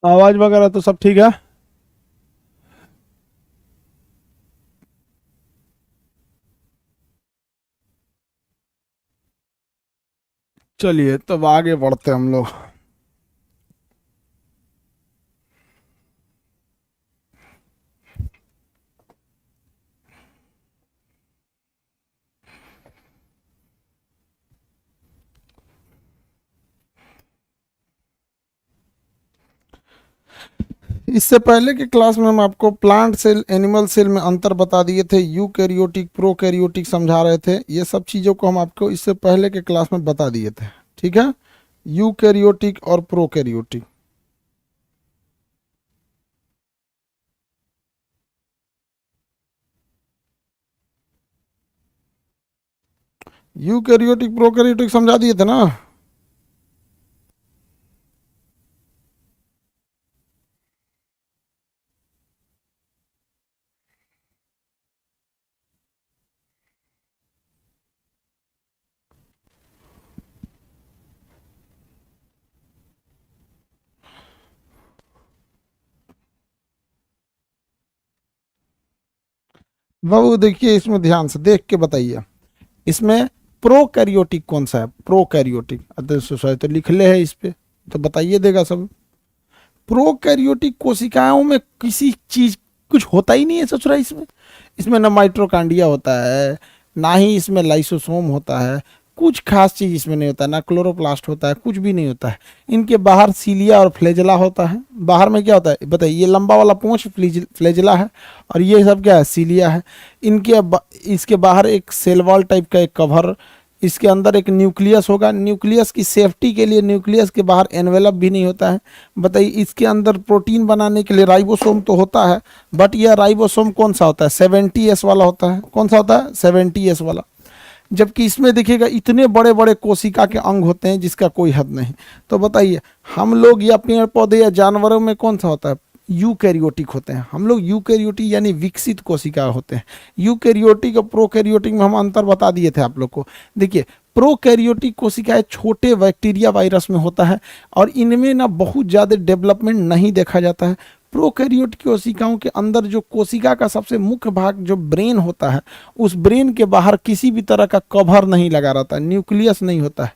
आवाज वगैरह तो सब ठीक है। चलिए तब आगे बढ़ते हैं हम लोग। इससे पहले के क्लास में हम आपको प्लांट सेल एनिमल सेल में अंतर बता दिए थे, यूकैरियोटिक प्रोकैरियोटिक समझा रहे थे। ये सब चीज़ों को हम आपको इससे पहले के क्लास में बता दिए थे। ठीक है, यूकैरियोटिक और प्रोकैरियोटिक। यूकैरियोटिक प्रोकैरियोटिक समझा दिए थे ना। बाबू देखिए, इसमें ध्यान से देख के बताइए। इसमें प्रोकैरियोटिक कौन सा है? प्रोकैरियोटिक तो लिख ले है इस पे, तो बताइए देगा सब। प्रोकैरियोटिक कोशिकाओं में किसी चीज कुछ होता ही नहीं है ससुरा इसमें। इसमें ना माइट्रोकांडिया होता है, ना ही इसमें लाइसोसोम होता है। कुछ खास चीज इसमें नहीं होता, ना क्लोरोप्लास्ट होता है, कुछ भी नहीं होता है। इनके बाहर सीलिया और फ्लेजला होता है। बाहर में क्या होता है बताइए? ये लंबा वाला पूंछ फ्लेजला है, और ये सब क्या है? सीलिया है। इसके बाहर एक सेल वॉल टाइप का एक कवर, इसके अंदर एक न्यूक्लियस होगा। न्यूक्लियस की सेफ्टी के लिए न्यूक्लियस के बाहर एनवेलप भी नहीं होता है। बताइए, इसके अंदर प्रोटीन बनाने के लिए राइबोसोम तो होता है, बट यह राइबोसोम कौन सा होता है? 70S वाला होता है। कौन सा होता है? 70S वाला। जबकि इसमें देखिएगा इतने बड़े बड़े कोशिका के अंग होते हैं जिसका कोई हद नहीं। तो बताइए, हम लोग या पेड़ पौधे या जानवरों में कौन सा होता है? यूकैरियोटिक होते हैं हम लोग। यूकैरियोटिक यानी विकसित कोशिका होते हैं। यूकैरियोटिक और प्रोकैरियोटिक में हम अंतर बता दिए थे आप लोग को। देखिए, प्रोकैरियोटिक कोशिकाएं छोटे बैक्टीरिया वायरस में होता है, और इनमें ना बहुत ज़्यादा डेवलपमेंट नहीं देखा जाता है। प्रोकैरियोटिक कोशिकाओं के अंदर जो कोशिका का सबसे मुख्य भाग जो ब्रेन होता है, उस ब्रेन के बाहर किसी भी तरह का कवर नहीं लगा रहता है, न्यूक्लियस नहीं होता है।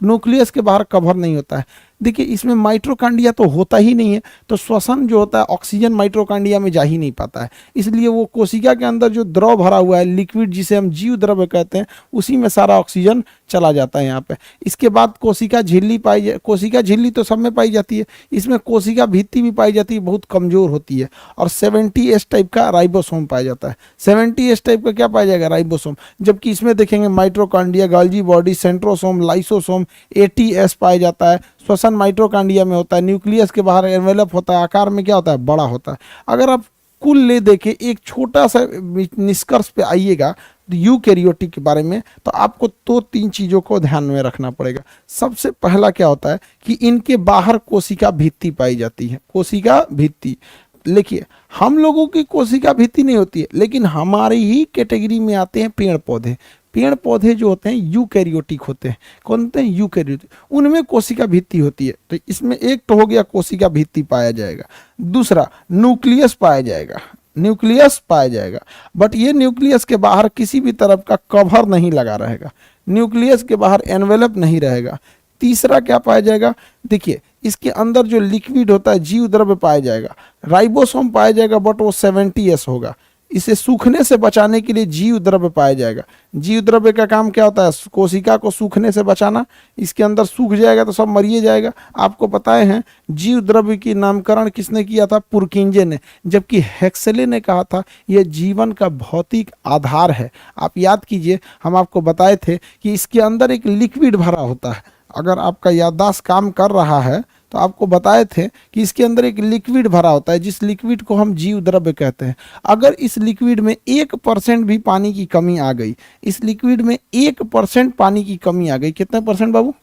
न्यूक्लियस के बाहर कवर नहीं होता है। देखिए, इसमें माइट्रोकांडिया तो होता ही नहीं है, तो श्वसन जो होता है ऑक्सीजन माइट्रोकांडिया में जा ही नहीं पाता है। इसलिए वो कोशिका के अंदर जो द्रव भरा हुआ है, लिक्विड जिसे हम जीव द्रव्य कहते हैं, उसी में सारा ऑक्सीजन चला जाता है यहाँ पे। इसके बाद कोशिका झिल्ली कोशिका झिल्ली तो सब में पाई जाती है। इसमें कोशिका भित्ति भी पाई जाती है, बहुत कमजोर होती है। और 70S टाइप का राइबोसोम पाया जाता है। 70S टाइप का क्या पाया जाएगा? राइबोसोम। जबकि इसमें देखेंगे mitochondria, गाल्जी body, centrosome, lysosome, ATS पाया जाता है। श्वसन माइट्रोकांडिया में होता है। न्यूक्लियस के बाहर एनवेलप होता है, आकार में क्या होता है? बड़ा होता है। अगर आप कुल ले देखे एक छोटा सा निष्कर्ष पे आइएगा यूकैरियोटिक के बारे में, तो आपको दो तीन चीज़ों को ध्यान में रखना पड़ेगा। सबसे पहला क्या होता है कि इनके बाहर कोशिका भित्ति पाई जाती है। कोशिका भित्ति, देखिए हम लोगों की कोशिका भित्ति नहीं होती है, लेकिन हमारी ही कैटेगरी में आते हैं पेड़ पौधे। पेड़ पौधे जो होते हैं यूकैरियोटिक होते हैं। कौन होते हैं? यूकैरियोटिक। उनमें कोशिका भित्ति होती है। तो इसमें एक तो हो गया कोशिका भित्ति पाया जाएगा, दूसरा न्यूक्लियस पाया जाएगा। न्यूक्लियस पाया जाएगा, बट ये न्यूक्लियस के बाहर किसी भी तरह का कवर नहीं लगा रहेगा। न्यूक्लियस के बाहर एनवेलप नहीं रहेगा। तीसरा क्या पाया जाएगा? देखिए, इसके अंदर जो लिक्विड होता है जीव द्रव्य पाया जाएगा। राइबोसोम पाया जाएगा, बट वो 70S होगा। इसे सूखने से बचाने के लिए जीव द्रव्य पाया जाएगा। जीव द्रव्य का काम क्या होता है? कोशिका को सूखने से बचाना। इसके अंदर सूख जाएगा तो सब मरिए जाएगा। आपको बताए हैं जीव द्रव्य की नामकरण किसने किया था? पुरकिंजे ने। जबकि हेक्सले ने कहा था यह जीवन का भौतिक आधार है। आप याद कीजिए, हम आपको बताए थे कि इसके अंदर एक लिक्विड भरा होता है। अगर आपका याददाश्त काम कर रहा है तो आपको बताए थे कि इसके अंदर एक लिक्विड भरा होता है, जिस लिक्विड को हम जीव द्रव्य कहते हैं। अगर इस लिक्विड में 1% भी पानी की कमी आ गई, इस लिक्विड में 1% पानी की कमी आ गई, कितने परसेंट बाबू?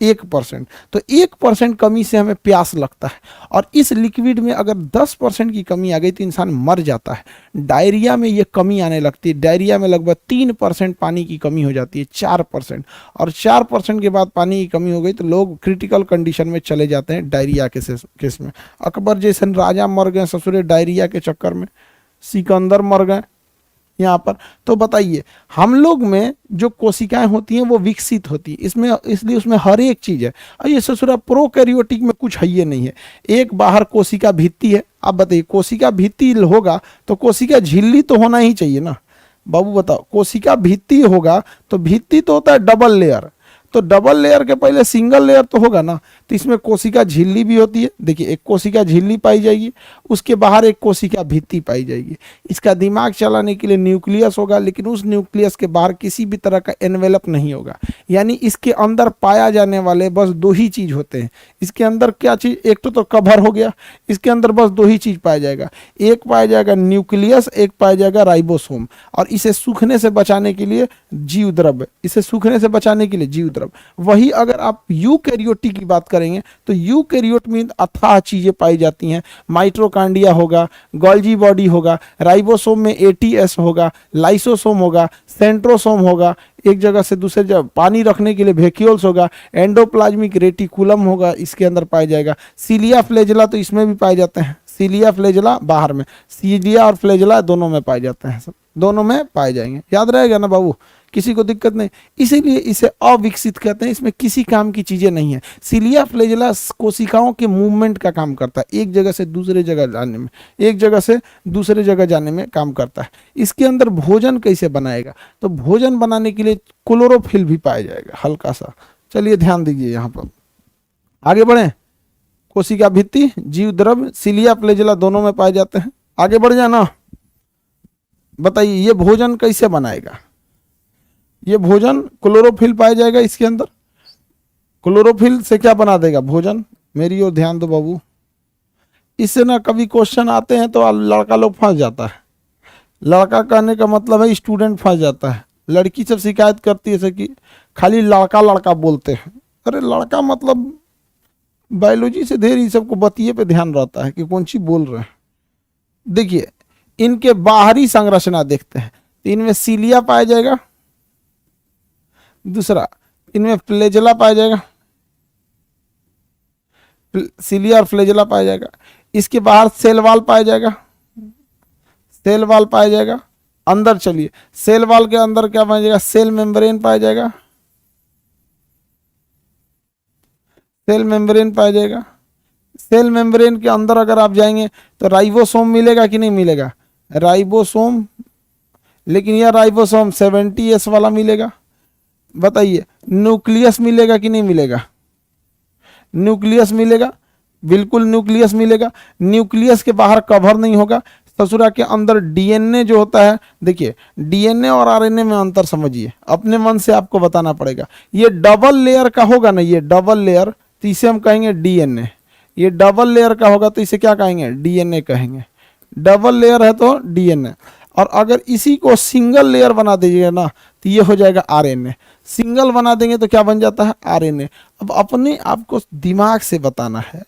1%। तो 1% कमी से हमें प्यास लगता है, और इस लिक्विड में अगर 10% की कमी आ गई तो इंसान मर जाता है। डायरिया में ये कमी आने लगती है, डायरिया में लगभग 3% पानी की कमी हो जाती है, 4%, और 4% के बाद पानी की कमी हो गई तो लोग क्रिटिकल कंडीशन में चले जाते हैं डायरिया के केस में। अकबर जैसे राजा मर गए ससुरे डायरिया के चक्कर में, सिकंदर मर गए यहाँ पर। तो बताइए, हम लोग में जो कोशिकाएं होती हैं वो विकसित होती है इसमें, इसलिए उसमें हर एक चीज है। और ये ससुरा प्रोकैरियोटिक में कुछ है ये नहीं है। एक बाहर कोशिका भित्ति है। आप बताइए, कोशिका भित्ति होगा तो कोशिका झिल्ली तो होना ही चाहिए ना बाबू, बताओ। कोशिका भित्ति होगा तो भित्ति तो होता है डबल लेयर, तो डबल लेयर के पहले सिंगल लेयर तो होगा ना। तो इसमें कोशिका झिल्ली भी होती है। देखिए, एक कोशिका झिल्ली पाई जाएगी, उसके बाहर एक कोशिका भित्ति पाई जाएगी। इसका दिमाग चलाने के लिए न्यूक्लियस होगा, लेकिन उस न्यूक्लियस के बाहर किसी भी तरह का एनवेलप नहीं होगा। यानी इसके अंदर पाया जाने वाले बस दो ही चीज होते हैं। इसके अंदर क्या चीज, एक तो कवर हो गया, इसके अंदर बस दो ही चीज पाया जाएगा। एक पाया जाएगा न्यूक्लियस, एक पाया जाएगा राइबोसोम। और इसे सूखने से बचाने के लिए जीव द्रव्य, इसे सूखने से बचाने के लिए जीव द्रव्य। वही अगर आप यूकैरियोटिक की बात करेंगे तो यूकैरियोट में अथाह चीजें पाई जाती हैं। माइटोकॉन्ड्रिया होगा, गोल्जी बॉडी होगा, राइबोसोम में एटीएस होगा, लाइसोसोम होगा, सेंट्रोसोम होगा, एक जगह से दूसरे जगह पानी रखने के लिए वैक्यूल्स होगा, एंडोप्लाज्मिक रेटिकुलम होगा, इसके अंदर पाया जाएगा। सीलिया फ्लैजेला तो इसमें भी पाए जाते हैं, सीलिया फ्लैजेला बाहर में, सीलिया और फ्लैजेला दोनों में पाए जाते हैं, सब दोनों में पाए जाएंगे। याद रहेगा ना बाबू, किसी को दिक्कत नहीं। इसीलिए इसे अविकसित कहते हैं, इसमें किसी काम की चीजें नहीं है। सीलिया फ्लैजेला कोशिकाओं के मूवमेंट का काम करता है, एक जगह से दूसरे जगह जाने में, एक जगह से दूसरे जगह जाने में काम करता है। इसके अंदर भोजन कैसे बनाएगा, तो भोजन बनाने के लिए क्लोरोफिल भी पाया जाएगा हल्का सा। चलिए ध्यान दीजिए, यहाँ पर आगे बढ़े। कोशिका भित्ति, जीव द्रव्य, सीलिया फ्लैजेला दोनों में पाए जाते हैं। आगे बढ़ जाना। बताइए, ये भोजन कैसे बनाएगा। ये भोजन क्लोरोफिल पाया जाएगा इसके अंदर। क्लोरोफिल से क्या बना देगा भोजन, मेरी ओर ध्यान दो बाबू। इससे ना कभी क्वेश्चन आते हैं तो लड़का लोग फंस जाता है। लड़का कहने का मतलब है स्टूडेंट फंस जाता है। लड़की सब शिकायत करती है कि खाली लड़का लड़का बोलते हैं। अरे लड़का मतलब बायोलॉजी से ढेर, सबको बतिये पे ध्यान रहता है कि कौन सी बोल रहे हैं। देखिए, इनके बाहरी संरचना देखते हैं तो इनमें सीलिया पाया जाएगा, दूसरा इनमें फ्लैजेला पाया जाएगा, सीलिया और फ्लैजेला पाया जाएगा। इसके बाहर सेल वॉल पाया जाएगा, सेल वॉल पाया जाएगा। अंदर चलिए, सेल वॉल के अंदर क्या पाया जाएगा, सेल मेम्ब्रेन पाया जाएगा, सेल मेम्ब्रेन पाया जाएगा। सेल मेम्ब्रेन के अंदर अगर आप जाएंगे तो राइबोसोम मिलेगा कि नहीं मिलेगा, राइबोसोम, लेकिन यह राइबोसोम 70S वाला मिलेगा। बताइए, न्यूक्लियस मिलेगा कि नहीं मिलेगा, न्यूक्लियस मिलेगा, बिल्कुल न्यूक्लियस मिलेगा। न्यूक्लियस के बाहर कवर नहीं होगा। ससुरा के अंदर डीएनए जो होता है, देखिए डीएनए और आरएनए में अंतर समझिए, अपने मन से आपको बताना पड़ेगा। ये डबल लेयर का होगा ना, ये डबल लेयर, तो इसे हम कहेंगे डीएनए। ये डबल लेयर का होगा तो इसे क्या कहेंगे, डीएनए कहेंगे। डबल लेयर है तो डीएनए। और अगर इसी को सिंगल लेयर बना दीजिएगा ना तो ये हो जाएगा आरएनए। सिंगल बना देंगे तो क्या बन जाता है, आरएनए। अब अपने आपको दिमाग से बताना है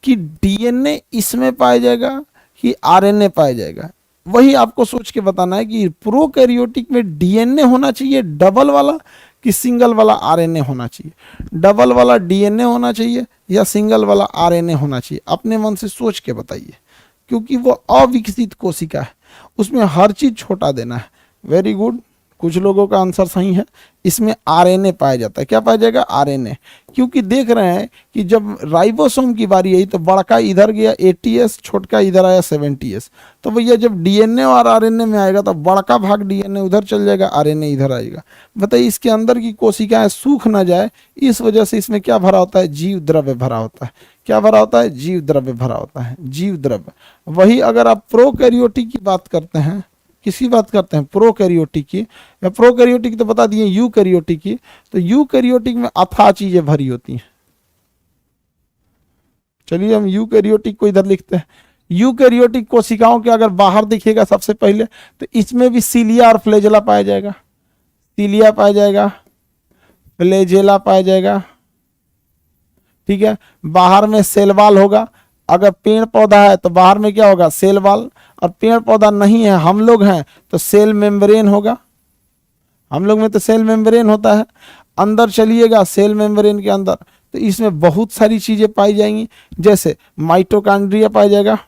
कि डीएनए इसमें पाया जाएगा कि आरएनए पाया जाएगा। वही आपको सोच के बताना है कि प्रोकैरियोटिक में डीएनए होना चाहिए डबल वाला कि सिंगल वाला आरएनए होना चाहिए, डबल वाला डीएनए होना चाहिए या सिंगल वाला आरएनए होना चाहिए। अपने मन से सोच के बताइए, क्योंकि वो अविकसित कोशिका है, उसमें हर चीज छोटा देना है। वेरी गुड, कुछ लोगों का आंसर सही है। इसमें आरएनए पाया जाता है। क्या पाया जाएगा, आरएनए। क्योंकि देख रहे हैं कि जब राइबोसोम की बारी आई तो बड़का इधर गया एटीएस, छोटका इधर आया 70S। तो भैया जब डीएनए और आरएनए में आएगा तो बड़का भाग डीएनए उधर चल जाएगा, आरएनए इधर आएगा। बताइए, इसके अंदर की कोशिकाएं सूख ना जाए, इस वजह से इसमें क्या भरा होता है, जीव द्रव्य भरा होता है। क्या भरा होता है, जीव द्रव्य भरा होता है, जीव द्रव्य। वही अगर आप प्रोकैरियोटिक की बात करते हैं, किसकी बात करते हैं, प्रोकैरियोटिक की, या प्रोकैरियोटिक तो बता दिए यूकैरियोटिक की, तो यूकैरियोटिक में अथाह चीजें भरी होती हैं। चलिए हम यूकैरियोटिक को इधर लिखते हैं। यूकैरियोटिक कोशिकाओं के अगर बाहर दिखेगा सबसे पहले तो इसमें भी सीलिया और फ्लैजेला पाया जाएगा, सीलिया पाया जाएगा, फ्लैजेला पाया जाएगा, ठीक है, बाहर में सेल वॉल होगा। अगर पेड़ पौधा है तो बाहर में क्या होगा, सेल वॉल। और पेड़ पौधा नहीं है, हम लोग हैं, तो सेल मेम्ब्रेन होगा। हम लोग में तो सेल मेम्ब्रेन होता है। अंदर चलिएगा सेल मेम्ब्रेन के अंदर, तो इसमें बहुत सारी चीजें पाई जाएंगी, जैसे माइटोकॉन्ड्रिया पाया जाएगा,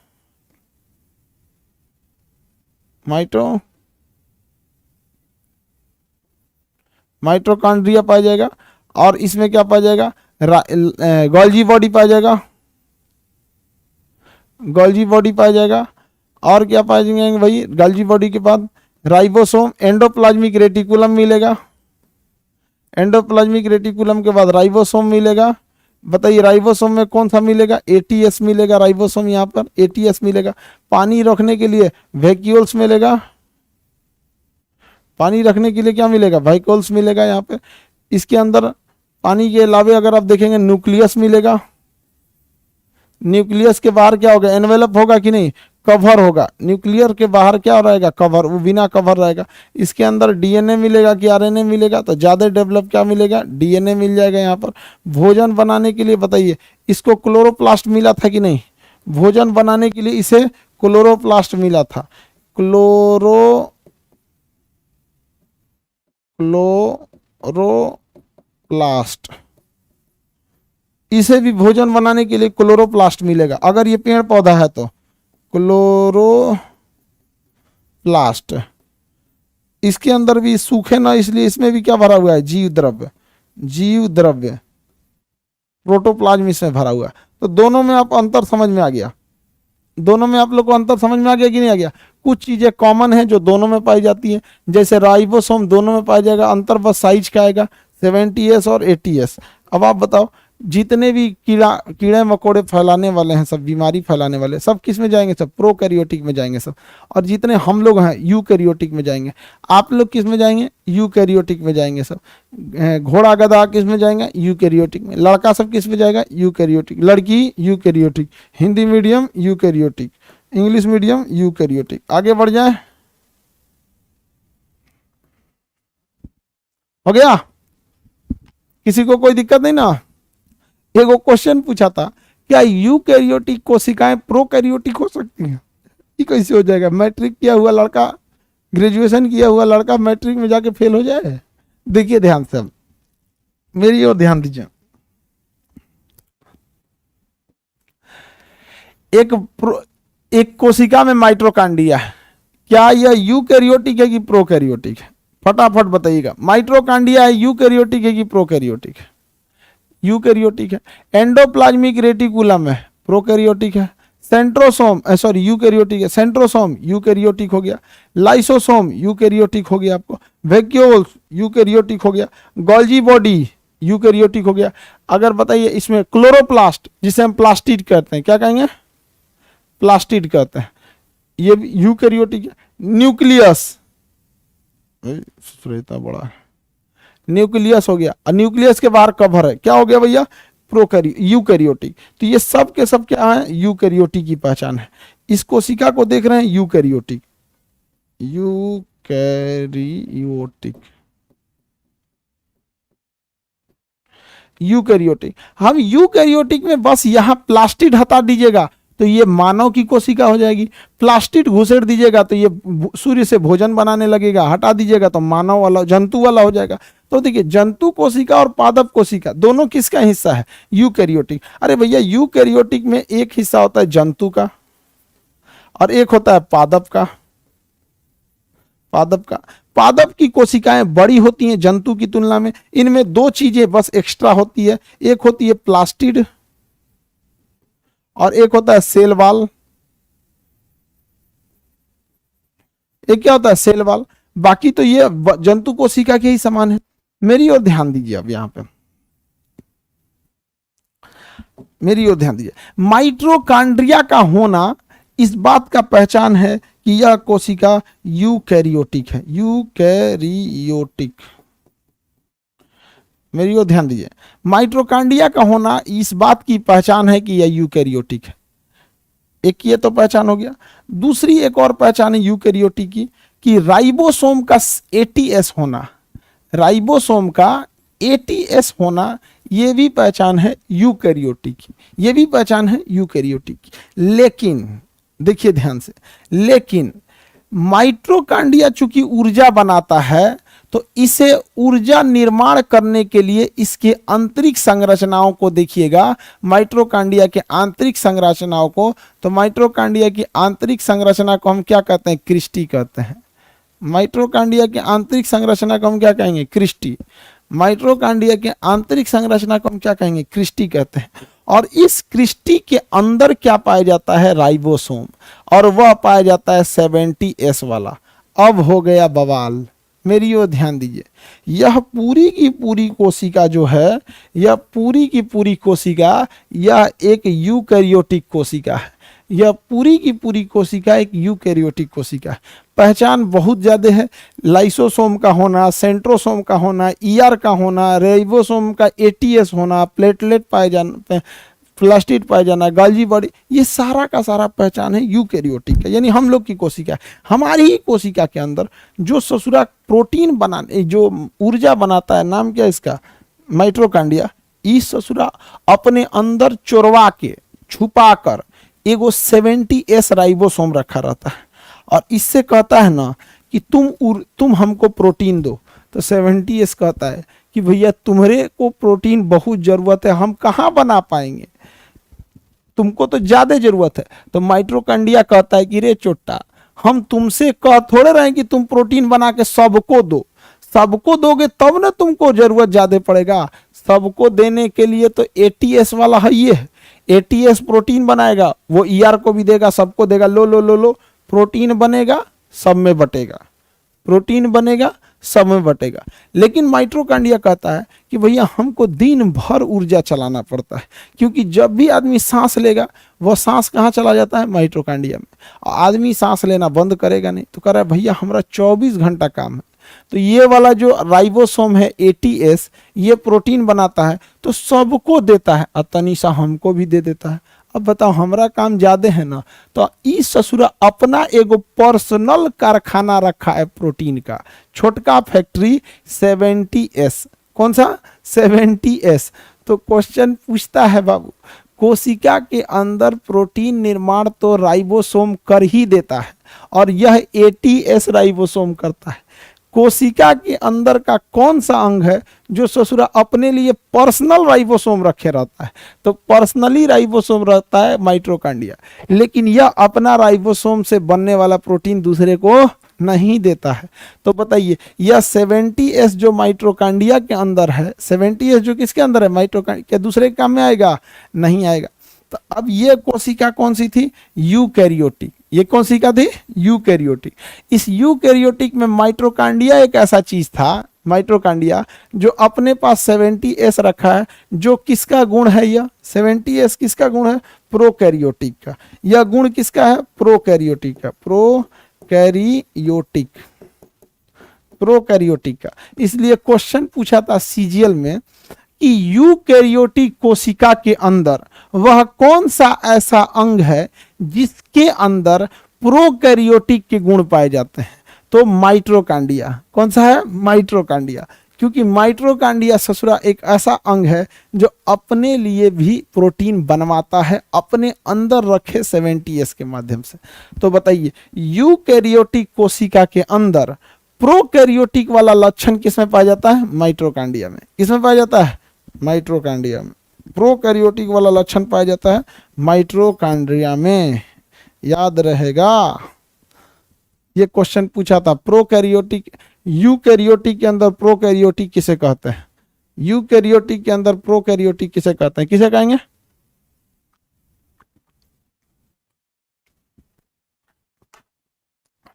माइटोकॉन्ड्रिया पाया जाएगा। और इसमें क्या पाया जाएगा, गोल्जी बॉडी पाया जाएगा, गोल्जी बॉडी पाया जाएगा। और क्या पाया जाएंगे भाई, गोल्जी बॉडी के बाद राइबोसोम, एंडोप्लाज्मिक रेटिकुलम मिलेगा, एंडोप्लाज्मिक रेटिकुलम के बाद राइबोसोम मिलेगा। बताइए राइबोसोम में कौन सा मिलेगा, एटीएस मिलेगा, राइबोसोम यहाँ पर एटीएस मिलेगा। पानी रखने के लिए वैक्यूल्स मिलेगा, पानी रखने के लिए क्या मिलेगा, वैक्यूल्स मिलेगा यहाँ पे। इसके अंदर पानी के अलावे अगर आप देखेंगे न्यूक्लियस मिलेगा। न्यूक्लियस के बाहर क्या होगा, एनवेलप होगा कि नहीं, कवर होगा। न्यूक्लियर के बाहर क्या रहेगा, कवर, वो बिना कवर रहेगा। इसके अंदर डीएनए मिलेगा कि आरएनए मिलेगा, तो ज़्यादा डेवलप क्या मिलेगा, डीएनए मिल जाएगा यहाँ पर। भोजन बनाने के लिए बताइए, इसको क्लोरोप्लास्ट मिला था कि नहीं, भोजन बनाने के लिए इसे क्लोरोप्लास्ट मिला था, क्लोरोप्लास्ट, इसे भी भोजन बनाने के लिए क्लोरोप्लास्ट मिलेगा। अगर ये पेड़ पौधा है तो क्लोरोप्लास्ट। इसके अंदर भी सूखे ना, इसलिए इसमें भी क्या भरा हुआ है, जीव द्रव्य, जीव द्रव्य, प्रोटोप्लाज्म इसमें भरा हुआ है। तो दोनों में आप अंतर समझ में आ गया, दोनों में आप लोग को अंतर समझ में आ गया कि नहीं आ गया। कुछ चीजें कॉमन है जो दोनों में पाई जाती है, जैसे राइबोसोम दोनों में पाया जाएगा, अंतर बस साइज का आएगा, 70S और 80S। अब आप बताओ, जितने भी कीड़े मकोड़े फैलाने वाले हैं, सब बीमारी फैलाने वाले, सब किस में जाएंगे, सब प्रोकैरियोटिक में जाएंगे सब। और जितने हम लोग हैं यूकैरियोटिक में जाएंगे। आप लोग किस में जाएंगे, यूकैरियोटिक में जाएंगे सब। घोड़ा गधा किस में जाएंगे, यूकैरियोटिक में। लड़का सब किस में जाएगा, यूकैरियोटिक। लड़की eukaryotic. Hindi medium eukaryotic, English medium eukaryotic. आगे बढ़ जाए, हो गया, किसी को कोई दिक्कत नहीं ना। एक क्वेश्चन पूछा था, क्या यूकैरियोटिक कोशिकाएं प्रोकैरियोटिक हो सकती हैं, ये कैसे हो जाएगा। मैट्रिक किया हुआ लड़का, ग्रेजुएशन किया हुआ लड़का मैट्रिक में जाके फेल हो जाए। देखिए ध्यान से, अब मेरी ओर ध्यान दीजिए। एक कोशिका में माइटोकॉन्ड्रिया है, क्या यह यूकैरियोटिक है कि प्रोकैरियोटिक है, फटाफट बताइएगा। माइटोकॉन्ड्रिया है, यूकैरियोटिक है कि प्रोकैरियोटिक है, यूकैरियोटिक है। एंडोप्लाज्मिक रेटिकुलम है, प्रोकैरियोटिक है। सेंट्रोसोम सॉरी यूकैरियोटिक है, सेंट्रोसोम यूकैरियोटिक हो गया। लाइसोसोम यूकैरियोटिक हो गया आपको। वैक्यूल्स यूकैरियोटिक हो गया। गोल्जी बॉडी यूकैरियोटिक हो गया। अगर बताइए इसमें क्लोरोप्लास्ट, जिसे हम प्लास्टिड कहते हैं, क्या कहेंगे, प्लास्टिड कहते हैं, ये भी यूकैरियोटिक है। न्यूक्लियस, इतना बड़ा है, न्यूक्लियस हो गया। और न्यूक्लियस के बाहर कवर है, क्या हो गया भैया, यूकैरियोटिक। तो ये सब के सब क्या है, यूकैरियोटिक की पहचान है। इस कोशिका को देख रहे हैं, यूकैरियोटिक, यूकैरियोटिक, यूकैरियोटिक। हम यूकैरियोटिक में बस यहां प्लास्टिड हटा दीजिएगा तो ये मानव की कोशिका हो जाएगी। प्लास्टिड घुसेड़ दीजिएगा तो ये सूर्य से भोजन बनाने लगेगा, हटा दीजिएगा तो मानव वाला, जंतु वाला हो जाएगा। तो देखिए, जंतु कोशिका और पादप कोशिका दोनों किसका हिस्सा है, यूकैरियोटिक। अरे भैया, यूकैरियोटिक में एक हिस्सा होता है जंतु का और एक होता है पादप का। पादप की कोशिकाएं बड़ी होती हैं जंतु की तुलना में। इनमें दो चीजें बस एक्स्ट्रा होती है, एक होती है प्लास्टिड और एक होता है सेल वॉल। एक क्या होता है, सेल वॉल। बाकी तो ये जंतु कोशिका के ही समान है। मेरी ओर ध्यान दीजिए, अब यहां पे मेरी ओर ध्यान दीजिए। माइटोकॉन्ड्रिया का होना इस बात का पहचान है कि यह कोशिका यूकैरियोटिक है, यूकैरियोटिक। मेरी ओर ध्यान दीजिए। माइटोकॉन्ड्रिया का होना इस बात की पहचान है कि यह यूकैरियोटिक है। एक ये तो पहचान हो गया। दूसरी एक और पहचान है यूकैरियोटिक की, कि राइबोसोम का एटीएस होना, राइबोसोम का एटीएस होना ये भी पहचान है यूकैरियोटिक की, ये भी पहचान है यूकैरियोटिक की। लेकिन देखिए ध्यान से, लेकिन माइटोकॉन्ड्रिया चूंकि ऊर्जा बनाता है तो इसे ऊर्जा निर्माण करने के लिए इसके आंतरिक संरचनाओं को देखिएगा, माइटोकॉन्ड्रिया के आंतरिक संरचनाओं को, तो माइटोकॉन्ड्रिया की आंतरिक संरचना को हम क्या कहते हैं, क्रिस्टी कहते हैं। माइटोकॉन्ड्रिया की आंतरिक संरचना को हम क्या कहेंगे, क्रिस्टी। माइटोकॉन्ड्रिया के आंतरिक संरचना को हम क्या कहेंगे, क्रिस्टी कहते हैं। और इस क्रिस्टी के अंदर क्या पाया जाता है, राइबोसोम, और वह पाया जाता है 70S वाला। अब हो गया बवाल, मेरी ओर ध्यान दीजिए। यह पूरी की पूरी कोशिका जो है, यह पूरी की पूरी कोशिका, यह एक यूकैरियोटिक कोशिका है। यह पूरी की पूरी कोशिका एक यूकैरियोटिक कोशिका है। पहचान बहुत ज़्यादा है, लाइसोसोम का होना, सेंट्रोसोम का होना, ईआर का होना, राइबोसोम का एटीएस होना, प्लेटलेट पाए जाना, प्लास्टिड पाए जाना, गाल्जी बॉडी, ये सारा का सारा पहचान है यूकैरियोटिक का। यानी हम लोग की कोशिका, हमारी ही कोशिका के अंदर जो ससुरा प्रोटीन बनाने, जो ऊर्जा बनाता है, नाम क्या इसका, माइटोकॉन्ड्रिया, इस ससुरा अपने अंदर चोरवा के छुपा कर एगो 70S राइबोसोम रखा रहता है, और इससे कहता है ना कि तुम हमको प्रोटीन दो, तो 70S कहता है कि भैया तुम्हारे को प्रोटीन बहुत जरूरत है, हम कहाँ बना पाएंगे, तुमको तो ज्यादा जरूरत है। तो माइटोकॉन्ड्रिया कहता है कि रे चोट्टा, हम तुमसे कह थोड़े रहे कि तुम प्रोटीन बना के सबको दो, सबको दोगे तब ना तुमको जरूरत ज्यादा पड़ेगा। सबको देने के लिए तो एटीएस वाला है, ये एटीएस प्रोटीन बनाएगा, वो ईआर को भी देगा, सबको देगा, लो लो लो लो, प्रोटीन बनेगा, सब में बटेगा, प्रोटीन बनेगा, सब में बटेगा। लेकिन माइटोकॉन्ड्रिया कहता है कि भैया हमको दिन भर ऊर्जा चलाना पड़ता है, क्योंकि जब भी आदमी सांस लेगा वह सांस कहाँ चला जाता है, माइटोकॉन्ड्रिया में। आदमी सांस लेना बंद करेगा नहीं, तो कह रहा है भैया हमारा 24 घंटा काम है। तो ये वाला जो राइबोसोम है एटीएस, ये प्रोटीन बनाता है तो सबको देता है, और तनिषा हमको भी दे देता है। अब बताओ हमारा काम ज्यादा है ना, तो इस ससुरा अपना एगो पर्सनल कारखाना रखा है प्रोटीन का, छोटका फैक्ट्री 70S। कौन सा, 70S। तो क्वेश्चन पूछता है बाबू, कोशिका के अंदर प्रोटीन निर्माण तो राइबोसोम कर ही देता है, और यह एटीएस राइबोसोम करता है। कोशिका के अंदर का कौन सा अंग है जो ससुरा अपने लिए पर्सनल राइबोसोम रखे रहता है, तो पर्सनली राइबोसोम रहता है माइटोकॉन्ड्रिया, लेकिन यह अपना राइबोसोम से बनने वाला प्रोटीन दूसरे को नहीं देता है। तो बताइए यह 70S जो माइटोकॉन्ड्रिया के अंदर है, 70S जो किसके अंदर है, माइटोकॉन्ड्रिया, क्या दूसरे काम में आएगा, नहीं आएगा। तो अब ये कोशिका कौन सी थी, यूकैरियोटिक। ये कौन सी का थी, यूकैरियोटिक। इस यूकैरियोटिक में माइटोकॉन्ड्रिया एक ऐसा चीज था, माइटोकॉन्ड्रिया जो अपने पास 70S रखा है, जो किसका गुण है, यह 70S किसका गुण है, प्रोकैरियोटिक का। यह गुण किसका है, प्रोकैरियोटिक का, प्रोकैरियोटिक, प्रोकैरियोटिक का। इसलिए क्वेश्चन पूछा था सीजीएल में कि यूकैरियोटिक कोशिका के अंदर वह कौन सा ऐसा अंग है जिसके अंदर प्रोकैरियोटिक के गुण पाए जाते हैं, तो माइटोकॉन्ड्रिया। कौन सा है, माइटोकॉन्ड्रिया, क्योंकि माइटोकॉन्ड्रिया ससुरा एक ऐसा अंग है जो अपने लिए भी प्रोटीन बनवाता है, अपने अंदर रखे 70S के माध्यम से। तो बताइए यूकैरियोटिक कोशिका के अंदर प्रोकैरियोटिक वाला लक्षण किसमें पाया जाता है, माइटोकॉन्ड्रिया में। किसमें पाया जाता है, माइटोकॉन्ड्रिया में। प्रोकैरियोटिक वाला लक्षण पाया जाता है माइटोकॉन्ड्रिया में, याद रहेगा। ये क्वेश्चन पूछा था, प्रोकैरियोटिक, यूकैरियोटिक के अंदर प्रोकैरियोटिक किसे कहते हैं, यूकैरियोटिक के अंदर प्रोकैरियोटिक किसे कहते हैं, किसे कहेंगे,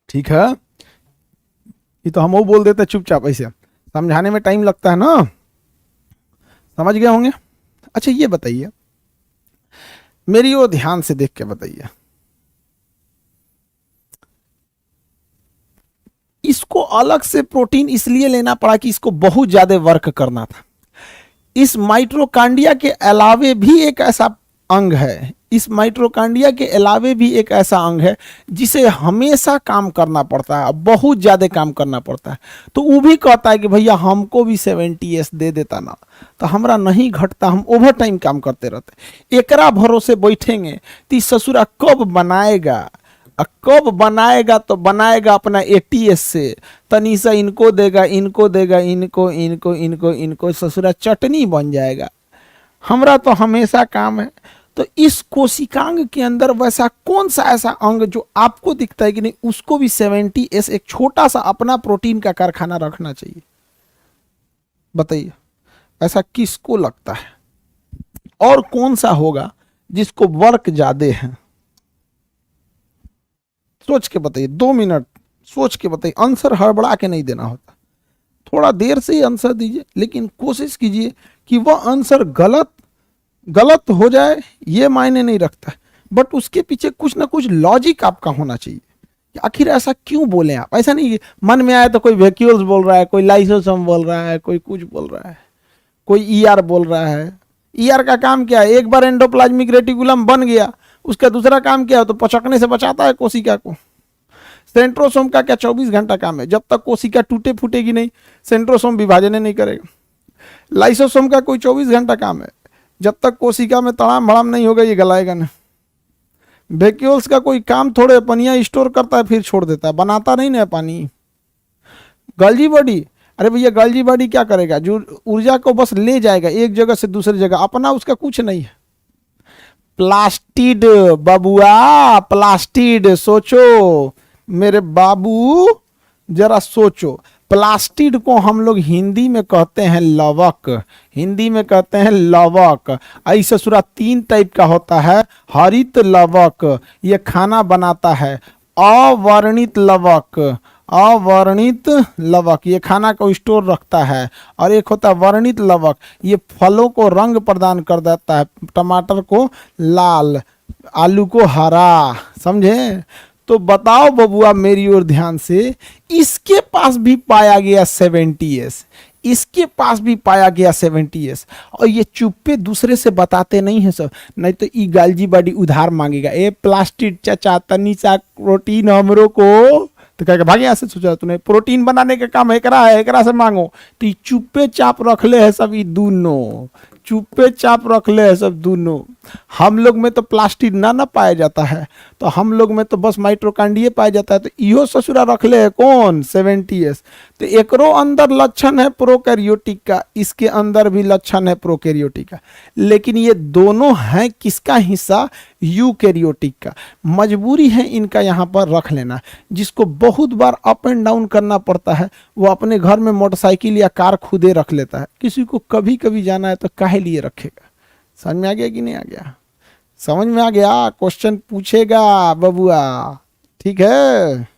ठीक है। ये तो हम वो बोल देते चुपचाप, ऐसे समझाने में टाइम लगता है ना, समझ गए होंगे। अच्छा ये बताइए, मेरी वो ध्यान से देख के बताइए, इसको अलग से प्रोटीन इसलिए लेना पड़ा कि इसको बहुत ज्यादा वर्क करना था। इस माइटोकॉन्ड्रिया के अलावे भी एक ऐसा अंग है, इस माइटोकॉन्ड्रिया के अलावे भी एक ऐसा अंग है जिसे हमेशा काम करना पड़ता है, बहुत ज़्यादा काम करना पड़ता है। तो वो भी कहता है कि भैया हमको भी 70s दे देता ना, तो हमरा नहीं घटता, हम ओवर टाइम काम करते रहते। एकरा भरोसे बैठेंगे तो ससुरा कब बनाएगा, कब बनाएगा तो बनाएगा अपना ATS से, तनी सा इनको देगा, इनको देगा, इनको इनको इनको इनको, ससुरा चटनी बन जाएगा। हमरा तो हमेशा काम है। तो इस कोशिकांग के अंदर वैसा कौन सा ऐसा अंग जो आपको दिखता है कि नहीं उसको भी 70s एक छोटा सा अपना प्रोटीन का कारखाना रखना चाहिए? बताइए ऐसा किसको लगता है? और कौन सा होगा जिसको वर्क ज्यादा है? सोच के बताइए, 2 मिनट सोच के बताइए। आंसर हड़बड़ा के नहीं देना होता, थोड़ा देर से ही आंसर दीजिए, लेकिन कोशिश कीजिए कि वह आंसर गलत हो जाए, ये मायने नहीं रखता, बट उसके पीछे कुछ ना कुछ लॉजिक आपका होना चाहिए कि आखिर ऐसा क्यों बोले आप। ऐसा नहीं मन में आया तो कोई वैक्यूल्स बोल रहा है, कोई लाइसोसोम बोल रहा है, कोई कुछ बोल रहा है, कोई ER बोल रहा है। ER का काम क्या है? एक बार एंडोप्लाज्मिक रेटिकुलम बन गया, उसका दूसरा काम क्या है? तो पचकने से बचाता है कोशिका को। सेंट्रोसोम का क्या 24 घंटा काम है? जब तक कोशिका टूटे फूटेगी नहीं, सेंट्रोसोम विभाजन नहीं करेगा। लाइसोसोम का कोई 24 घंटा काम है, जब तक कोशिका में तड़ाम भड़ाम नहीं होगा ये गलाएगा नहीं। वैक्यूल्स का कोई काम थोड़े, पनिया स्टोर करता है फिर छोड़ देता है, बनाता नहीं ना पानी। गल्जी बॉडी, अरे भैया गल्जी बॉडी क्या करेगा? जो ऊर्जा को बस ले जाएगा एक जगह से दूसरी जगह, अपना उसका कुछ नहीं है। प्लास्टिड बबुआ, प्लास्टिड, सोचो मेरे बाबू, जरा सोचो। प्लास्टिड को हम लोग हिंदी में कहते हैं लवक, हिंदी में कहते हैं लवक। ऐसा सूरा 3 टाइप का होता है। हरित लवक, ये खाना बनाता है। अवर्णित लवक, अवर्णित लवक ये खाना को स्टोर रखता है। और एक होता है वर्णित लवक, ये फलों को रंग प्रदान कर देता है, टमाटर को लाल, आलू को हरा। समझे? तो बताओ बबुआ मेरी ओर ध्यान से, इसके पास भी पाया गया 70s, इसके पास भी पाया गया 70s। और ये चुप्पे दूसरे से बताते नहीं है सब, नहीं तो ई गालजी बॉडी उधार मांगेगा। ए प्लास्टिक चाचा तनी सा प्रोटीन हमरो को, तो कहेगा भाग यहाँ से। सोचा तूने प्रोटीन बनाने का काम एकरा है, एकरा से मांगो। तो ये चुप्पे चाप रख ले है सब, ये दोनों चुप्पे चाप रख ले है सब दोनों। हम लोग में तो प्लास्टिक ना पाया जाता है, तो हम लोग में तो बस माइटोकॉन्ड्रिया पाया जाता है। तो इहो ससुरा रख ले है कौन? 70s। तो एकरो अंदर लक्षण है प्रोकैरियोटिक का, इसके अंदर भी लक्षण है प्रोकैरियोटिक का, लेकिन ये दोनों हैं किसका हिस्सा? यूकैरियोटिक का। मजबूरी है इनका यहाँ पर रख लेना। जिसको बहुत बार अप एंड डाउन करना पड़ता है वो अपने घर में मोटरसाइकिल या कार खुदे रख लेता है। किसी को कभी कभी जाना है तो काहे लिए रखेगा? समझ में आ गया कि नहीं आ गया? समझ में आ गया? क्वेश्चन पूछेगा बबुआ, ठीक है।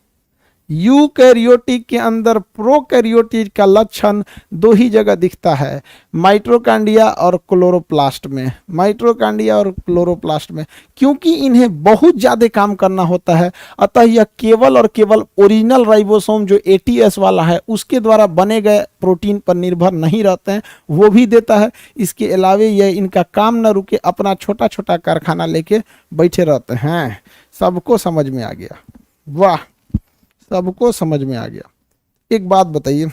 यूकैरियोटिक के अंदर प्रोकैरियोटिक का लक्षण 2 ही जगह दिखता है, माइटोकॉन्ड्रिया और क्लोरोप्लास्ट में। माइटोकॉन्ड्रिया और क्लोरोप्लास्ट में, क्योंकि इन्हें बहुत ज़्यादा काम करना होता है, अतः यह केवल और केवल ओरिजिनल राइबोसोम जो ATS वाला है उसके द्वारा बने गए प्रोटीन पर निर्भर नहीं रहते हैं, वो भी देता है। इसके अलावे यह इनका काम न रुके, अपना छोटा छोटा कारखाना लेके बैठे रहते हैं। सबको समझ में आ गया? वाह, सबको समझ में आ गया। एक बात बताइए,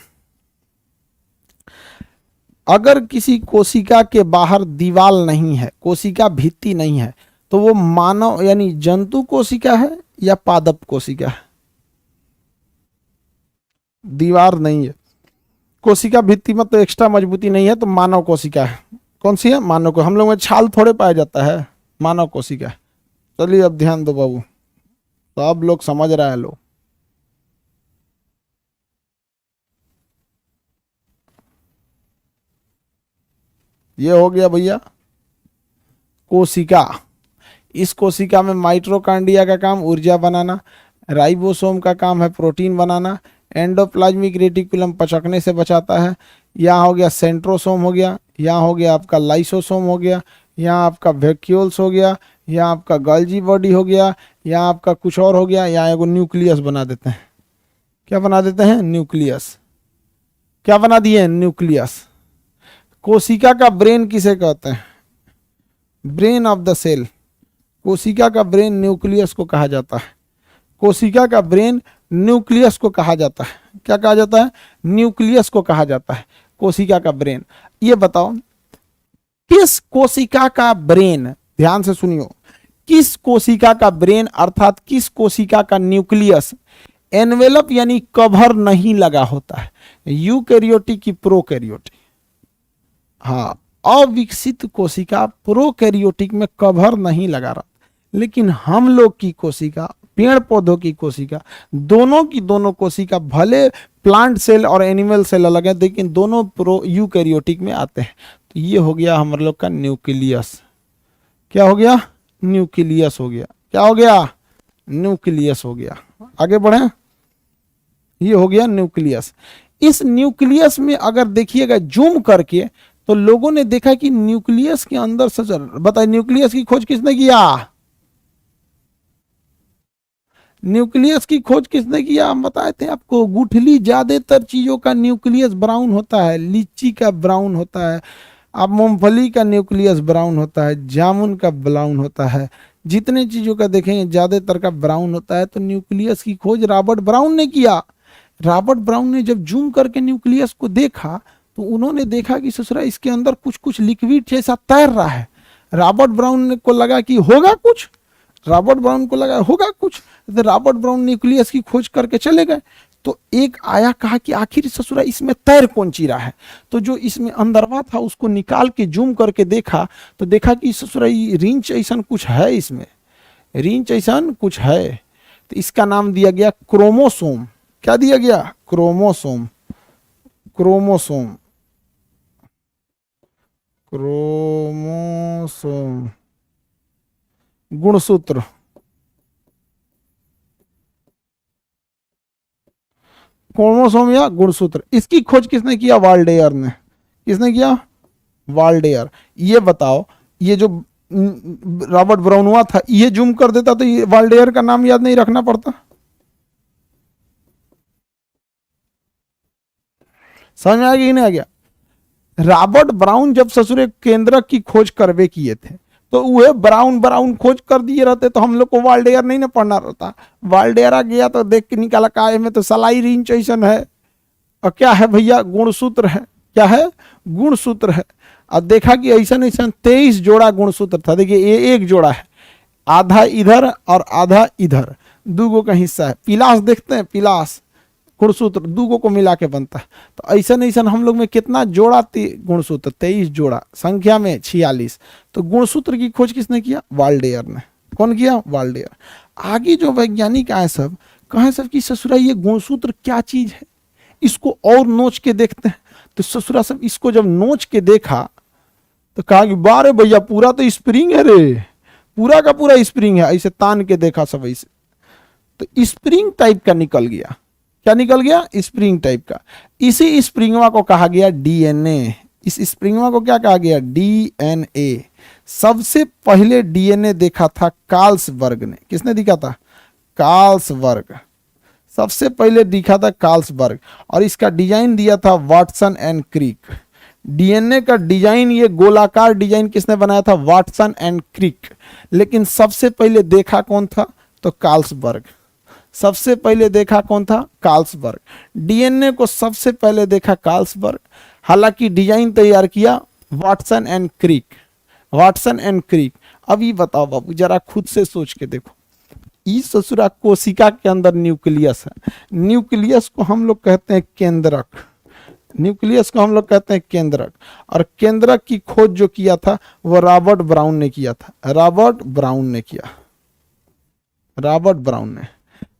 अगर किसी कोशिका के बाहर दीवार नहीं है, कोशिका भित्ति नहीं है, तो वो मानव यानी जंतु कोशिका है या पादप कोशिका है? दीवार नहीं है, कोशिका भित्ति में तो एक्स्ट्रा मजबूती नहीं है, तो मानव कोशिका है। कौन सी है? मानव को। हम लोग में छाल थोड़े पाया जाता है, मानव कोशिका। चलिए अब ध्यान दो बाबू, सब लोग समझ रहा है। लो ये हो गया भैया कोशिका। इस कोशिका में माइटोकॉन्ड्रिया का काम ऊर्जा बनाना, राइबोसोम का काम है प्रोटीन बनाना, एंडोप्लाज्मिक रेटिकुलम पचकने से बचाता है। यहाँ हो गया सेंट्रोसोम हो गया, यहाँ हो गया आपका लाइसोसोम हो गया, यहाँ आपका वैक्यूल्स हो गया, यहाँ आपका गल्जी बॉडी हो गया, यहाँ आपका कुछ और हो गया। यहाँ एगो न्यूक्लियस बना देते हैं। क्या बना देते हैं? न्यूक्लियस। क्या बना दिए? न्यूक्लियस। कोशिका का ब्रेन किसे कहते हैं? ब्रेन ऑफ द सेल, कोशिका का ब्रेन न्यूक्लियस को कहा जाता है। कोशिका का ब्रेन न्यूक्लियस को कहा जाता है। क्या कहा जाता है? न्यूक्लियस को कहा जाता है कोशिका का ब्रेन। ये बताओ किस कोशिका का ब्रेन, ध्यान से सुनियो, किस कोशिका का ब्रेन अर्थात किस कोशिका का न्यूक्लियस एनवेलप यानी कवर नहीं लगा होता है, यूकैरियोटिक की प्रोकैरियोटिक? हाँ, अविकसित कोशिका प्रोकैरियोटिक में कवर नहीं लगा रहा, लेकिन हम लोग की कोशिका, पेड़ पौधों की कोशिका, दोनों की दोनों कोशिका, भले प्लांट सेल और एनिमल सेल अलग है लेकिन दोनों प्रो यूकैरियोटिक में आते हैं। तो ये हो गया हम लोग का न्यूक्लियस। क्या हो गया? न्यूक्लियस हो गया। क्या हो गया? न्यूक्लियस हो गया। आगे बढ़े, ये हो गया न्यूक्लियस। इस न्यूक्लियस में अगर देखिएगा जूम करके तो लोगों ने देखा कि न्यूक्लियस के अंदर से, बताइए न्यूक्लियस की खोज किसने किया? न्यूक्लियस की खोज किसने किया? हम बताए थे आपको, गुठली ज्यादातर चीजों का न्यूक्लियस ब्राउन होता है। लीची का ब्राउन होता है, आप मूंगफली का न्यूक्लियस ब्राउन होता है, जामुन का ब्राउन होता है, जितने चीजों का देखेंगे ज्यादातर का ब्राउन होता है। तो न्यूक्लियस की खोज रॉबर्ट ब्राउन ने किया। रॉबर्ट ब्राउन ने जब जूम करके न्यूक्लियस को देखा तो उन्होंने देखा कि ससुरा इसके अंदर कुछ कुछ लिक्विड जैसा तैर रहा है। रॉबर्ट ब्राउन को लगा कि होगा कुछ, रॉबर्ट ब्राउन को लगा होगा कुछ, तो रॉबर्ट ब्राउन न्यूक्लियस की खोज करके चले गए। तो एक आया, कहा कि आखिर ससुरा इसमें तैर कौन ची रहा है। तो जो इसमें अंदरवा था उसको निकाल के जूम करके देखा तो देखा कि ससुरा रिंच ऐसा कुछ है, इसमें रिंच ऐसा कुछ है। तो इसका नाम दिया गया क्रोमोसोम। क्या दिया गया? क्रोमोसोम। क्रोमोसोम, क्रोमोसोम, गुणसूत्र। क्रोमोसोम या गुणसूत्र, इसकी खोज किसने किया? वाल्डेयर ने। किसने किया? वाल्डेयर। ये बताओ, ये जो रॉबर्ट ब्राउन हुआ था, ये जूम कर देता तो ये वाल्डेयर का नाम याद नहीं रखना पड़ता? समझ में आ गया कि नहीं आ गया? रॉबर्ट ब्राउन जब ससुरे केंद्रक की खोज करवे किए थे तो वह ब्राउन ब्राउन खोज कर दिए रहते तो हम लोग को वाल्डेयर नहीं ना पढ़ना रहता। वाल्डेयर आ गया तो देख के निकाला का में तो सलाई रिंच ऐसन है, और क्या है भैया? गुणसूत्र है। क्या है? गुणसूत्र है। अब देखा कि ऐसा ऐसा 23 जोड़ा गुणसूत्र था। देखिए ये एक जोड़ा है, आधा इधर और आधा इधर, दूगो का हिस्सा है। पिलास देखते हैं, पिलास गुणसूत्र दूगो को मिला के बनता है। तो ऐसा ऐसा हम लोग में कितना जोड़ा? गुणसूत्र 23 जोड़ा, संख्या में 46। तो गुणसूत्र की खोज किसने किया? वाल्डेयर ने। कौन किया? वाल्डेयर। आगे जो वैज्ञानिक आए सब कहे सब कि ससुरा ये गुणसूत्र क्या चीज है, इसको और नोच के देखते हैं। तो ससुरा सब इसको जब नोच के देखा तो कहा कि बारे भैया पूरा तो स्प्रिंग है रे, पूरा का पूरा स्प्रिंग है। ऐसे तान के देखा सब ऐसे, तो स्प्रिंग टाइप का निकल गया। क्या निकल गया? स्प्रिंग टाइप का। इसी स्प्रिंगवा को कहा गया डीएनए। इस स्प्रिंगवा को क्या कहा गया? डीएनए। सबसे पहले डीएनए देखा था कार्लसबर्ग ने। किसने दिखा था? कार्लसबर्ग। सबसे पहले दिखा था कार्लसबर्ग, और इसका डिजाइन दिया था वाटसन एंड क्रिक। डीएनए का डिजाइन, ये गोलाकार डिजाइन किसने बनाया था? Watson and Crick. लेकिन सबसे पहले देखा कौन था? तो कार्लसबर्ग। सबसे पहले देखा कौन था? कार्लसबर्ग। डीएनए को सबसे पहले देखा कार्लसबर्ग, हालांकि डिजाइन तैयार किया Watson and Crick. Watson and Crick. अब ये बताओ बाबू, जरा खुद से सोच के देखो, इस ससुरा कोशिका के अंदर न्यूक्लियस है। न्यूक्लियस को हम लोग कहते हैं केंद्रक। न्यूक्लियस को हम लोग कहते हैं केंद्रक। और केंद्रक की खोज जो किया था वो रॉबर्ट ब्राउन ने किया था। रॉबर्ट ब्राउन ने किया, रॉबर्ट ब्राउन ने।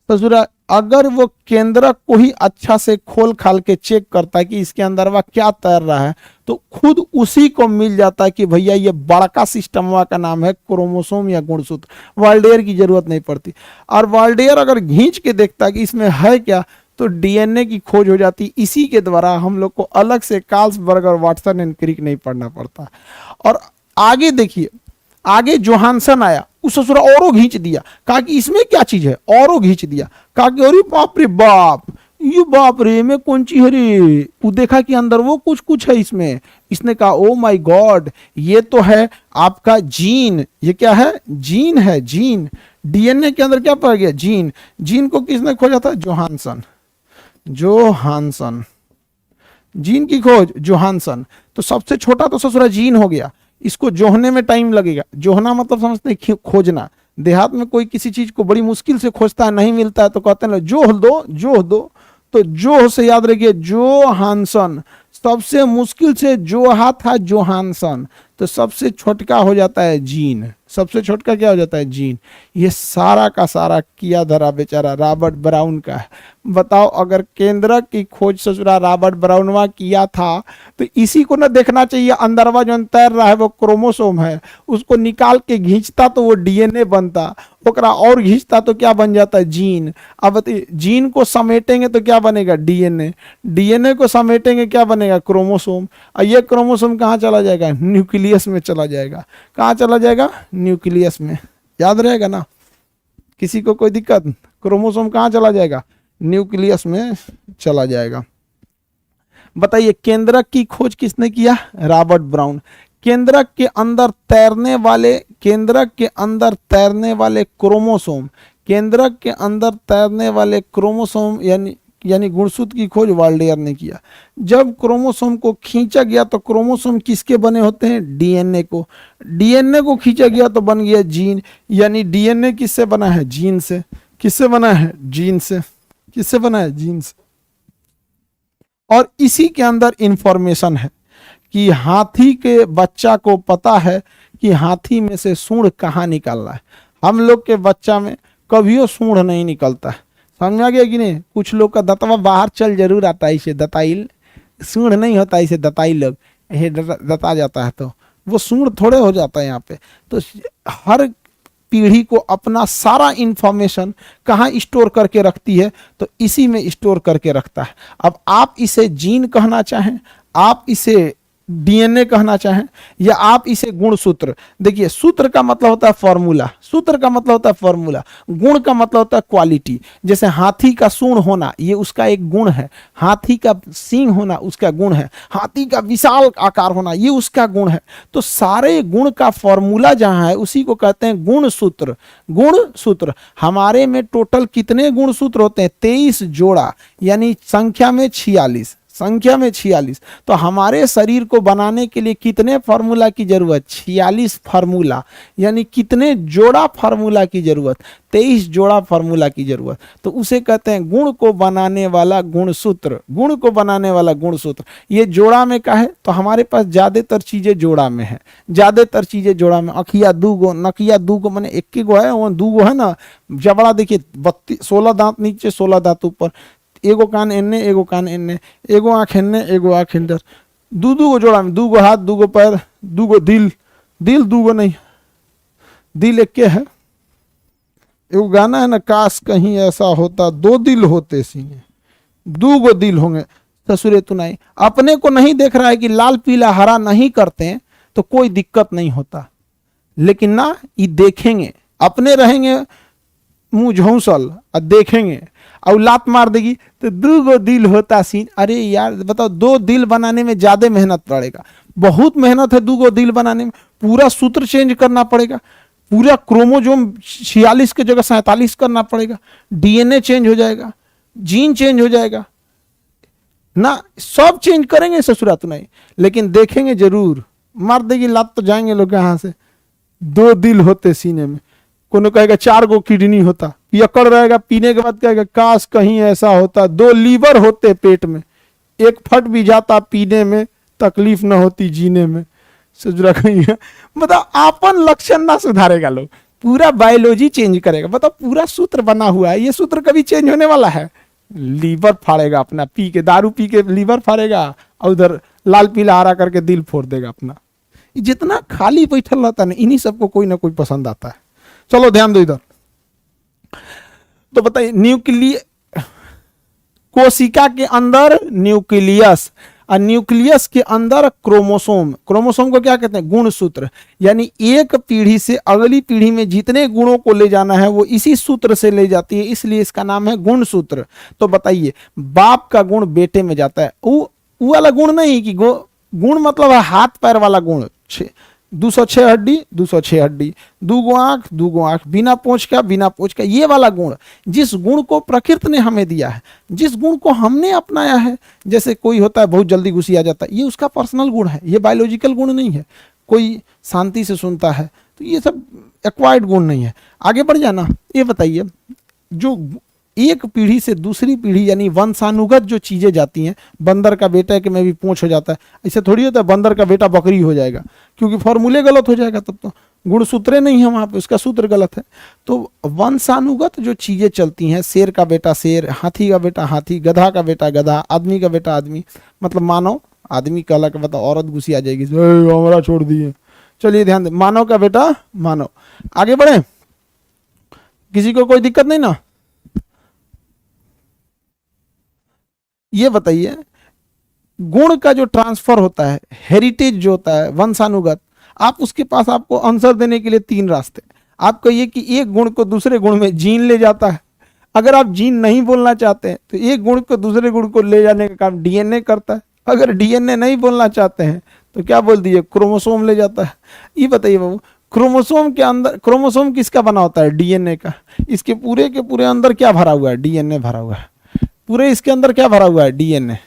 ससुरा अगर वो केंद्रक को ही अच्छा से खोल खाल के चेक करता है कि इसके अंदर वह क्या तैर रहा है, तो खुद उसी को मिल जाता है कि भैया ये बड़का सिस्टम का नाम है क्रोमोसोम या गुणसूत्र। वाल्डेयर की जरूरत नहीं पड़ती। और वाल्डेयर अगर घींच के देखता है कि इसमें है क्या, तो डीएनए की खोज हो जाती। इसी के द्वारा हम लोग को अलग से कार्लसबर्ग और वाटसन एंड क्रिक नहीं पढ़ना पड़ता। और आगे देखिए, आगे जोहानसन आया, उस ससुरा औरों घींच दिया, कहा कि इसमें क्या चीज है, औरों घींच दिया, कहा कि अरे बाप रे बाप, ये बाप रे, में कौन चीज है रे, वो देखा कि अंदर वो कुछ कुछ है इसमें। इसने कहा ओ माय गॉड, ये तो है आपका जीन। ये क्या है? जीन है, जीन। डीएनए के अंदर क्या पाया गया? जीन। जीन को किसने खोजा था? जोहानसन। जोहानसन, जीन की खोज जोहानसन। तो सबसे छोटा तो ससुरा जीन हो गया, इसको जोहने में टाइम लगेगा। जोहना मतलब समझते हैं खोजना। देहात में कोई किसी चीज को बड़ी मुश्किल से खोजता है, नहीं मिलता है तो कहते हैं जोह दो, जोह दो। तो जोह से याद रखिए जोहानसन, सबसे मुश्किल से जोहा था जोहानसन। तो सबसे छोटका हो जाता है जीन। सबसे छोटका क्या हो जाता है? जीन। ये सारा का सारा किया धरा बेचारा रॉबर्ट ब्राउन का है। बताओ, अगर केंद्रक की खोज ससुरा रॉबर्ट ब्राउनवा किया था तो इसी को ना देखना चाहिए। अंदरवा जो तैर रहा है वो क्रोमोसोम है, उसको निकाल के खींचता तो वो डीएनए बनता, ओकरा और खींचता तो क्या बन जाता है? जीन। अब बताइए, जीन को समेटेंगे तो क्या बनेगा? डीएनए। डीएनए को समेटेंगे क्या बनेगा? क्रोमोसोम। और ये क्रोमोसोम कहाँ चला जाएगा? न्यूक्लियस में चला जाएगा। कहाँ चला जाएगा? न्यूक्लियस में। याद रहेगा ना? किसी को कोई दिक्कत? क्रोमोसोम कहाँ चला जाएगा? न्यूक्लियस में चला जाएगा। बताइए, केंद्रक की खोज किसने किया? Robert brown. केंद्रक के अंदर तैरने वाले, केंद्रक के अंदर तैरने वाले क्रोमोसोम, केंद्रक के अंदर तैरने वाले क्रोमोसोम यानी गुणसूत्र की खोज वाल्डेयर ने किया। जब क्रोमोसोम को खींचा गया तो क्रोमोसोम किसके बने होते हैं? डीएनए को। डीएनए को खींचा गया तो बन गया जीन। यानी डीएनए किससे बना है? जीन से। किससे बना है? जीन से। किससे बना है? जीन से। और इसी के अंदर इंफॉर्मेशन है कि हाथी के बच्चा को पता है कि हाथी में से सूंड कहाँ निकल रहा है। हम लोग के बच्चा में कभियो सूंड नहीं निकलता है। समझ में आ गया कि नहीं? कुछ लोग का दतवा बाहर चल जरूर आता है, इसे दताइल। सूंड नहीं होता, इसे दताई लोग ये दता जाता है तो वो सूंड थोड़े हो जाता है यहाँ पे। तो हर पीढ़ी को अपना सारा इंफॉर्मेशन कहाँ स्टोर करके रखती है? तो इसी में स्टोर करके रखता है। अब आप इसे जीन कहना चाहें, आप इसे डीएनए कहना चाहें, या आप इसे गुणसूत्र। देखिए, सूत्र का मतलब होता है फॉर्मूला, सूत्र का मतलब होता है फॉर्मूला, गुण का मतलब होता है क्वालिटी। जैसे हाथी का सूंड होना ये उसका एक गुण है, हाथी का सींग होना उसका गुण है, हाथी का विशाल आकार होना ये उसका गुण है। तो सारे गुण का फॉर्मूला जहां है उसी को कहते हैं गुण सूत्र। गुण सूत्र। हमारे में टोटल कितने गुण सूत्र होते हैं? 23 जोड़ा, यानी संख्या में 46। संख्या में 46। तो हमारे शरीर को बनाने के लिए कितने फार्मूला की जरूरत? 46 फार्मूला। यानी कितने जोड़ा फार्मूला की जरूरत? 23 जोड़ा फार्मूला की जरूरत। तो उसे कहते हैं गुण को बनाने वाला गुणसूत्र। गुण को बनाने वाला गुणसूत्र। ये जोड़ा में का है? तो हमारे पास ज्यादातर चीजें जोड़ा में है, ज्यादातर चीजें जोड़ा में। अखिया दूगो, नकिया दूगो, मैंने एक गो है, वो दूगो है ना। जबड़ा देखिए 16 दांत नीचे 16 दांत ऊपर, एगो कान एन्ने एगो कान एन्ने, एगो आँख एन्ने एगो आँख इधर, दू गो जोड़ा में, दूगो हाथ दूगो पैर, दूगो दिल। दिल दूगो नहीं, दिल एक के है। एगो गाना है ना, काश कहीं ऐसा होता दो दिल होते सीने, दूगो दिल होंगे ससुरे तुनाई। अपने को नहीं देख रहा है कि लाल पीला हरा नहीं करते हैं तो कोई दिक्कत नहीं होता, लेकिन ना ये देखेंगे, अपने रहेंगे मुंह झौंसल और देखेंगे और लात मार देगी तो दूगो दिल होता सीन। अरे यार बताओ, 2 दिल बनाने में ज्यादा मेहनत पड़ेगा, बहुत मेहनत है 2 दिल बनाने में। पूरा सूत्र चेंज करना पड़ेगा, पूरा क्रोमोजोम 46 के जगह 47 करना पड़ेगा, डीएनए चेंज हो जाएगा, जीन चेंज हो जाएगा ना, सब चेंज करेंगे ससुरात नहीं, लेकिन देखेंगे जरूर। मार देगी लात तो जाएंगे लोग यहाँ से। 2 दिल होते सीने में, कोनो कहेगा 4 गो किडनी होता, पियक्कड़ रहेगा, पीने के बाद कहेगा काश कहीं ऐसा होता 2 लीवर होते पेट में, एक फट भी जाता पीने में, तकलीफ न होती जीने में। सजुरा कहीं मतलब आपन लक्षण ना सुधारेगा लोग, पूरा बायोलॉजी चेंज करेगा। बताओ, पूरा सूत्र बना हुआ है, ये सूत्र कभी चेंज होने वाला है? लीवर फाड़ेगा अपना, पी के दारू पी के लीवर फाड़ेगा और उधर लाल पीला हरा करके दिल फोड़ देगा अपना। जितना खाली बैठल रहता है इन्हीं सबको कोई ना कोई पसंद आता है। चलो ध्यान दो इधर। तो बताइए, न्यूक्लियस, कोशिका के अंदर न्यूक्लियस, न्यूक्लियस के अंदर क्रोमोसोम, क्रोमोसोम को क्या कहते हैं, गुणसूत्र, यानी एक पीढ़ी से अगली पीढ़ी में जितने गुणों को ले जाना है वो इसी सूत्र से ले जाती है, इसलिए इसका नाम है गुणसूत्र। तो बताइए, बाप का गुण बेटे में जाता है, वो वाला गुण नहीं कि गुण मतलब है हाथ पैर वाला गुण, 206 हड्डी 206 हड्डी, दूगो आंख, बिना पूंछ का, ये वाला गुण, जिस गुण को प्रकृति ने हमें दिया है, जिस गुण को हमने अपनाया है। जैसे कोई होता है बहुत जल्दी गुस्सा आ जाता है, ये उसका पर्सनल गुण है, ये बायोलॉजिकल गुण नहीं है। कोई शांति से सुनता है, तो ये सब एक्वायर्ड गुण नहीं है। आगे बढ़ जाना, ये बताइए, जो एक पीढ़ी से दूसरी पीढ़ी यानी वंशानुगत जो चीजें जाती हैं, बंदर का बेटा के में भी पूंछ हो जाता है, ऐसे थोड़ी होता है बंदर का बेटा बकरी हो जाएगा, क्योंकि फॉर्मूले गलत हो जाएगा, तब तो गुणसूत्रे नहीं है वहां पे, उसका सूत्र गलत है। तो वंशानुगत जो चीजें चलती हैं, शेर का बेटा शेर, हाथी का बेटा हाथी, गधा का बेटा गधा, आदमी का बेटा आदमी, मतलब मानव, आदमी का अलग, मतलब औरत गुस्सी आ जाएगी, हमारा छोड़ दिए। चलिए ध्यान दें, मानव का बेटा मानव। आगे बढ़े, किसी को कोई दिक्कत नहीं ना? ये बताइए, गुण का जो ट्रांसफर होता है, हेरिटेज जो होता है वंशानुगत, आप उसके पास आपको आंसर देने के लिए 3 रास्ते। आप कहिए कि एक गुण को दूसरे गुण में जीन ले जाता है, अगर आप जीन नहीं बोलना चाहते हैं तो एक गुण को दूसरे गुण को ले जाने का काम डीएनए करता है, अगर डीएनए नहीं बोलना चाहते हैं तो क्या बोल दिए, क्रोमोसोम ले जाता है। ये बताइए बाबू, क्रोमोसोम के अंदर, क्रोमोसोम किसका बना होता है, डीएनए का, इसके पूरे के पूरे अंदर क्या भरा हुआ है, डीएनए भरा हुआ है, पूरे इसके अंदर क्या भरा हुआ है, डीएनए,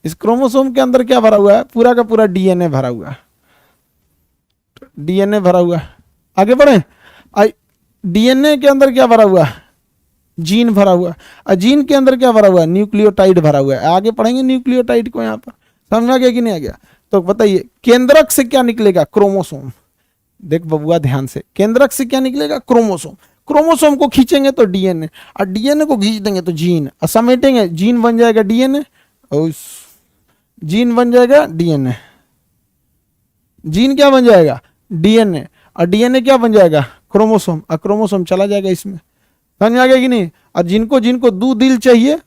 इस क्रोमोसोम के अंदर क्या भरा हुआ है, पूरा का पूरा डीएनए भरा हुआ है, डीएनए भरा हुआ है। आगे बढ़े, डीएनए के अंदर क्या भरा हुआ है, जीन भरा हुआ है, और जीन के अंदर क्या भरा हुआ है, न्यूक्लियोटाइड भरा हुआ है। आगे पढ़ेंगे न्यूक्लियोटाइड को, यहाँ पर समझ आ गया कि नहीं आ गया? तो बताइए, केंद्रक से क्या निकलेगा, क्रोमोसोम। देख बबुआ ध्यान से, केंद्रक से क्या निकलेगा, क्रोमोसोम, क्रोमोसोम को खींचेंगे तो डीएनए, और डीएनए को खींच देंगे तो जीन, और समेटेंगे, जीन बन जाएगा डीएनए, और जीन बन जाएगा डीएनए, जीन क्या बन जाएगा, डीएनए, और डीएनए क्या बन जाएगा, क्रोमोसोम, और क्रोमोसोम चला जाएगा इसमें। समझ आ गया कि नहीं? और जिनको जिनको 2 दिल चाहिए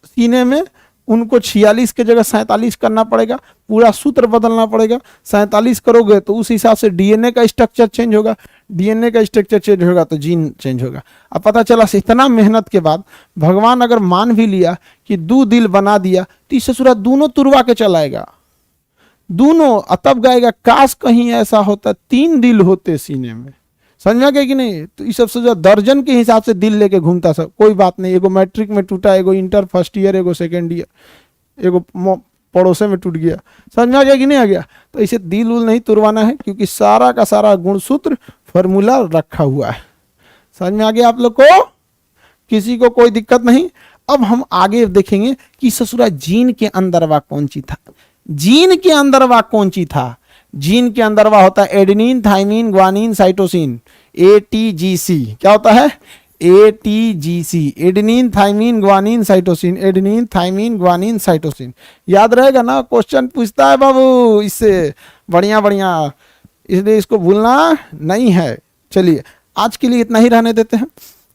सीने में, उनको 46 के जगह 47 करना पड़ेगा, पूरा सूत्र बदलना पड़ेगा। 47 करोगे तो उस हिसाब से डीएनए का स्ट्रक्चर चेंज होगा, डीएनए का स्ट्रक्चर चेंज होगा तो जीन चेंज होगा। अब पता चला इतना मेहनत के बाद भगवान अगर मान भी लिया कि 2 दिल बना दिया, तो इस ससुरा दोनों तुरवा के चलाएगा, दोनों, तब गाएगा काश कहीं ऐसा होता 3 दिल होते सीने में। समझ गए कि नहीं? तो इस सबसे ज्यादा दर्जन के हिसाब से दिल लेके घूमता सब, कोई बात नहीं, एगो मैट्रिक में टूटा, एगो इंटर फर्स्ट ईयर, एगो सेकेंड ईयर, एगो पड़ोसे में टूट गया। समझ आ गया कि नहीं आ गया? तो इसे दिल उल नहीं तुरवाना है, क्योंकि सारा का सारा गुणसूत्र फॉर्मूला रखा हुआ है। समझ में आ गया आप लोग को? किसी को कोई दिक्कत नहीं? अब हम आगे देखेंगे कि ससुरा जीन के अंदरवा कौन चीज था, जीन के अंदरवा कौन चीज था। जीन के अंदरवा होता है adenine, thymine, guanine, cytosine, ATGC. क्या होता है? ATGC, adenine, thymine, guanine, cytosine, adenine, thymine, guanine, cytosine. याद रहेगा ना? क्वेश्चन पूछता है बाबू इससे, बढ़िया बढ़िया, इसलिए इसको भूलना नहीं है। चलिए आज के लिए इतना ही रहने देते हैं,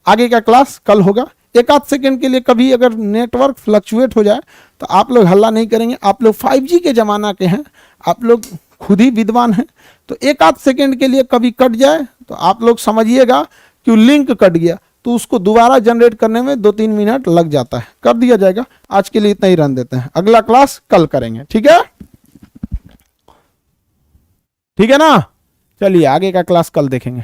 आगे का क्लास कल होगा। 1 आध सेकेंड के लिए कभी अगर नेटवर्क फ्लक्चुएट हो जाए तो आप लोग हल्ला नहीं करेंगे, आप लोग 5G के ज़माना के हैं, आप लोग खुद ही विद्वान हैं। तो 1 आध सेकेंड के लिए कभी कट जाए तो आप लोग समझिएगा कि लिंक कट गया, तो उसको दोबारा जनरेट करने में 2-3 मिनट लग जाता है, कर दिया जाएगा। आज के लिए इतना ही रहने देते हैं, अगला क्लास कल करेंगे, ठीक है? ठीक है ना? चलिए आगे का क्लास कल देखेंगे।